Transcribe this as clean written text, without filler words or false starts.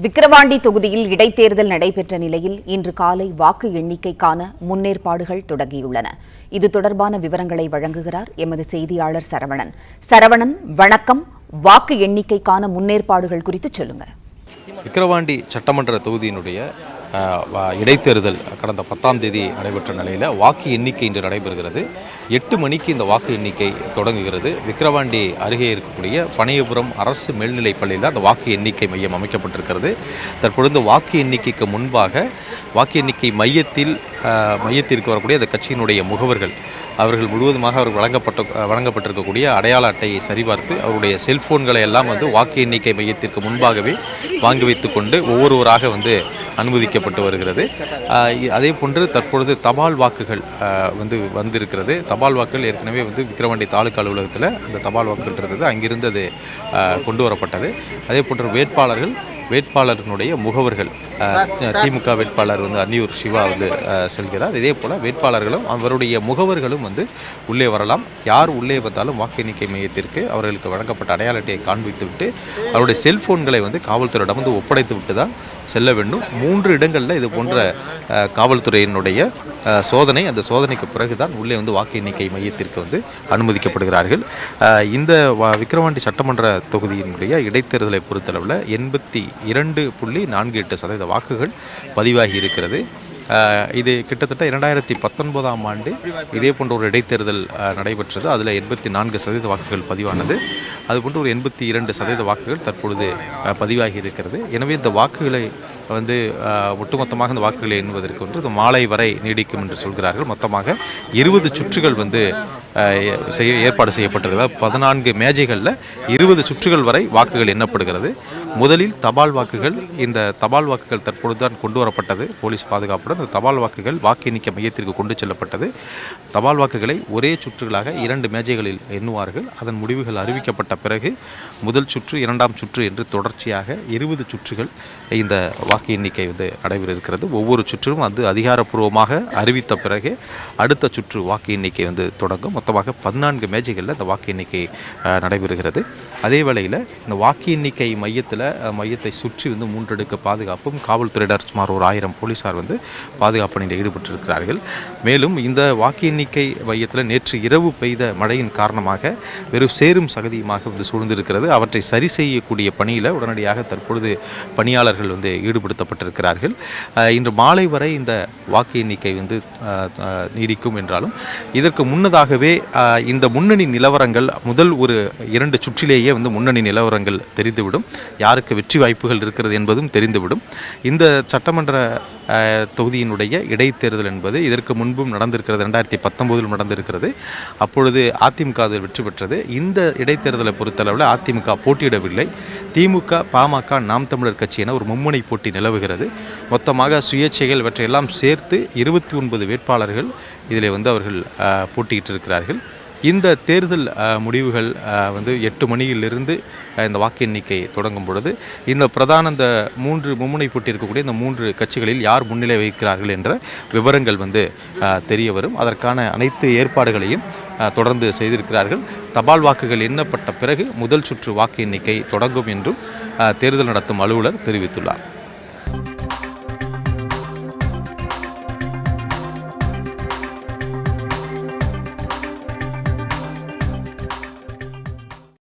விக்கிரவாண்டி தொகுதியில் இடைத்தேர்தல் நடைபெற்ற நிலையில் இன்று காலை வாக்கு எண்ணிக்கைக்கான முன்னேற்பாடுகள் தொடங்கியுள்ளன. இது தொடர்பான விவரங்களை வழங்குகிறார் எமது செய்தியாளர் சரவணன். சரவணன், வணக்கம். வாக்கு எண்ணிக்கைக்கான முன்னேற்பாடுகள் குறித்து சொல்லுங்க. விக்கிரவாண்டி சட்டமன்ற தொகுதியினுடைய இடைத்தேர்தல் கடந்த 10ஆம் தேதி நடைபெற்ற நிலையில் வாக்கு எண்ணிக்கை இன்று நடைபெறுகிறது. 8 மணிக்கு இந்த வாக்கு எண்ணிக்கை தொடங்குகிறது. விக்கிரவாண்டி அருகே இருக்கக்கூடிய பனையபுரம் அரசு மேல்நிலைப் பள்ளியில் அந்த வாக்கு எண்ணிக்கை மையம் அமைக்கப்பட்டிருக்கிறது. தற்பொழுது வாக்கு எண்ணிக்கைக்கு முன்பாக வாக்கு எண்ணிக்கை மையத்திற்கு வரக்கூடிய அந்த கட்சியினுடைய முகவர்கள் அவர்கள் முழுவதுமாக வழங்கப்பட்டிருக்கக்கூடிய அடையாள அட்டையை சரிபார்த்து அவருடைய செல்போன்களை எல்லாம் வாக்கு எண்ணிக்கை மையத்திற்கு முன்பாகவே வாங்கி வைத்து கொண்டு ஒவ்வொருவராக அனுமதிக்கப்பட்டு வருகிறது. அதே போன்று தற்பொழுது தபால் வாக்குகள் வந்திருக்கிறது. தபால் வாக்குகள் ஏற்கனவே விக்கிரவாண்டி தாலுகா அலுவலகத்தில் அந்த தபால் வாக்குகள் இருந்தது, அங்கிருந்து அது கொண்டு வரப்பட்டது. அதே போன்று வேட்பாளர்களுடைய முகவர்கள் திமுக வேட்பாளர் அன்னியூர் சிவா செல்கிறார். இதே போல் வேட்பாளர்களும் அவருடைய முகவர்களும் உள்ளே வரலாம். யார் உள்ளே வந்தாலும் வாக்கு எண்ணிக்கை மையத்திற்கு அவர்களுக்கு வழங்கப்பட்ட அடையாள அட்டையை காண்பித்துவிட்டு அவருடைய செல்போன்களை காவல்துறையிடம் ஒப்படைத்து விட்டு தான் செல்ல வேண்டும். 3 இடங்களில் இது போன்ற காவல்துறையினுடைய சோதனை, அந்த சோதனைக்கு பிறகுதான் உள்ளே வாக்கு எண்ணிக்கை மையத்திற்கு அனுமதிக்கப்படுகிறார்கள். இந்த விக்கிரவாண்டி சட்டமன்ற தொகுதியினுடைய இடைத்தேர்தலை பொறுத்தளவில் 82.48% வாக்குகள் பதிவாகி இருக்கிறது. இது கிட்டத்தட்ட 2019ஆம் ஆண்டு இதே போன்ற ஒரு இடைத்தேர்தல் நடைபெற்றது. அதில் 84% வாக்குகள் பதிவானது. அதுபோன்று ஒரு 82% வாக்குகள் தற்பொழுது பதிவாகி இருக்கிறது. எனவே இந்த வாக்குகளை ஒட்டுமொத்தமாக இந்த வாக்குகளை எண்ணுவதற்கு இந்த மாலை வரை நீடிக்கும் என்று சொல்கிறார்கள். மொத்தமாக 20 சுற்றுகள் ஏற்பாடு செய்யப்பட்டிருக்கிறது. 14 மேஜைகளில் 20 சுற்றுகள் வரை வாக்குகள் எண்ணப்படுகிறது. முதலில் தபால் வாக்குகள். இந்த தபால் வாக்குகள் தற்பொழுதுதான் கொண்டு வரப்பட்டது. போலீஸ் பாதுகாப்புடன் இந்த தபால் வாக்குகள் வாக்கு எண்ணிக்கை மையத்திற்கு கொண்டு செல்லப்பட்டது. தபால் வாக்குகளை ஒரே சுற்றுகளாக 2 மேஜைகளில் எண்ணுவார்கள். அதன் முடிவுகள் அறிவிக்கப்பட்ட பிறகு முதல் சுற்று, 2ஆம் சுற்று என்று தொடர்ச்சியாக 20 சுற்றுகள் இந்த வாக்கு எண்ணிக்கை நடைபெற இருக்கிறது. ஒவ்வொரு சுற்றும் அதிகாரப்பூர்வமாக அறிவித்த பிறகு அடுத்த சுற்று வாக்கு எண்ணிக்கை தொடங்கும். மொத்தமாக 14 மேஜைகளில் இந்த வாக்கு எண்ணிக்கை நடைபெறுகிறது. அதே வேளையில் இந்த வாக்கு எண்ணிக்கை மையத்தை சுற்றி 3 அடுக்கு பாதுகாப்பும் காவல்துறையினர் சுமார் ஒரு 1000 போலீசார் பாதுகாப்பு பணியில் ஈடுபட்டிருக்கிறார்கள். மேலும் இந்த வாக்கு எண்ணிக்கை மையத்தில் நேற்று இரவு பெய்த மழையின் காரணமாக வெறும் சேரும் சகதியுமாக சூழ்ந்திருக்கிறது. அவற்றை சரி செய்யக்கூடிய பணியில் உடனடியாக தற்பொழுது பணியாளர்கள் ஈடுபடுத்தப்பட்டிருக்கிறார்கள். இன்று மாலை வரை இந்த வாக்கு எண்ணிக்கை நீடிக்கும் என்றாலும் இதற்கு முன்னதாகவே இந்த முன்னணி நிலவரங்கள் முதல் ஒரு 2 சுற்றிலேயே முன்னணி நிலவரங்கள் தெரிந்துவிடும். யாருக்கு வெற்றி வாய்ப்புகள் இருக்கிறது என்பதும் தெரிந்துவிடும். இந்த சட்டமன்ற தொகுதியினுடைய இடைத்தேர்தல் என்பது இதற்கு முன்பும் நடந்திருக்கிறது. 2019 நடந்திருக்கிறது. அப்பொழுது அதிமுக வெற்றி பெற்றது. இந்த இடைத்தேர்தலை பொறுத்தளவில் அதிமுக போட்டியிடவில்லை. திமுக, பாமக, நாம் தமிழர் கட்சி என ஒரு மும்முனை போட்டி நிலவுகிறது. மொத்தமாக சுயேட்சைகள் இவற்றையெல்லாம் சேர்த்து 29 வேட்பாளர்கள் இதில் அவர்கள் போட்டியிட்டு இருக்கிறார்கள். இந்த தேர்தல் முடிவுகள் 8 மணியிலிருந்து இந்த வாக்கு எண்ணிக்கை தொடங்கும் பொழுது இந்த 3 மும்முனை போட்டி இருக்கக்கூடிய இந்த 3 கட்சிகளில் யார் முன்னிலை வகிக்கிறார்கள் என்ற விவரங்கள் தெரிய வரும். அதற்கான அனைத்து ஏற்பாடுகளையும் தொடர்ந்து செய்திருக்கிறார்கள். தபால் வாக்குகள் எண்ணப்பட்ட பிறகு முதல் சுற்று வாக்கு எண்ணிக்கை தொடங்கும் என்றும் தேர்தல் நடத்தும் அலுவலர் தெரிவித்துள்ளார்.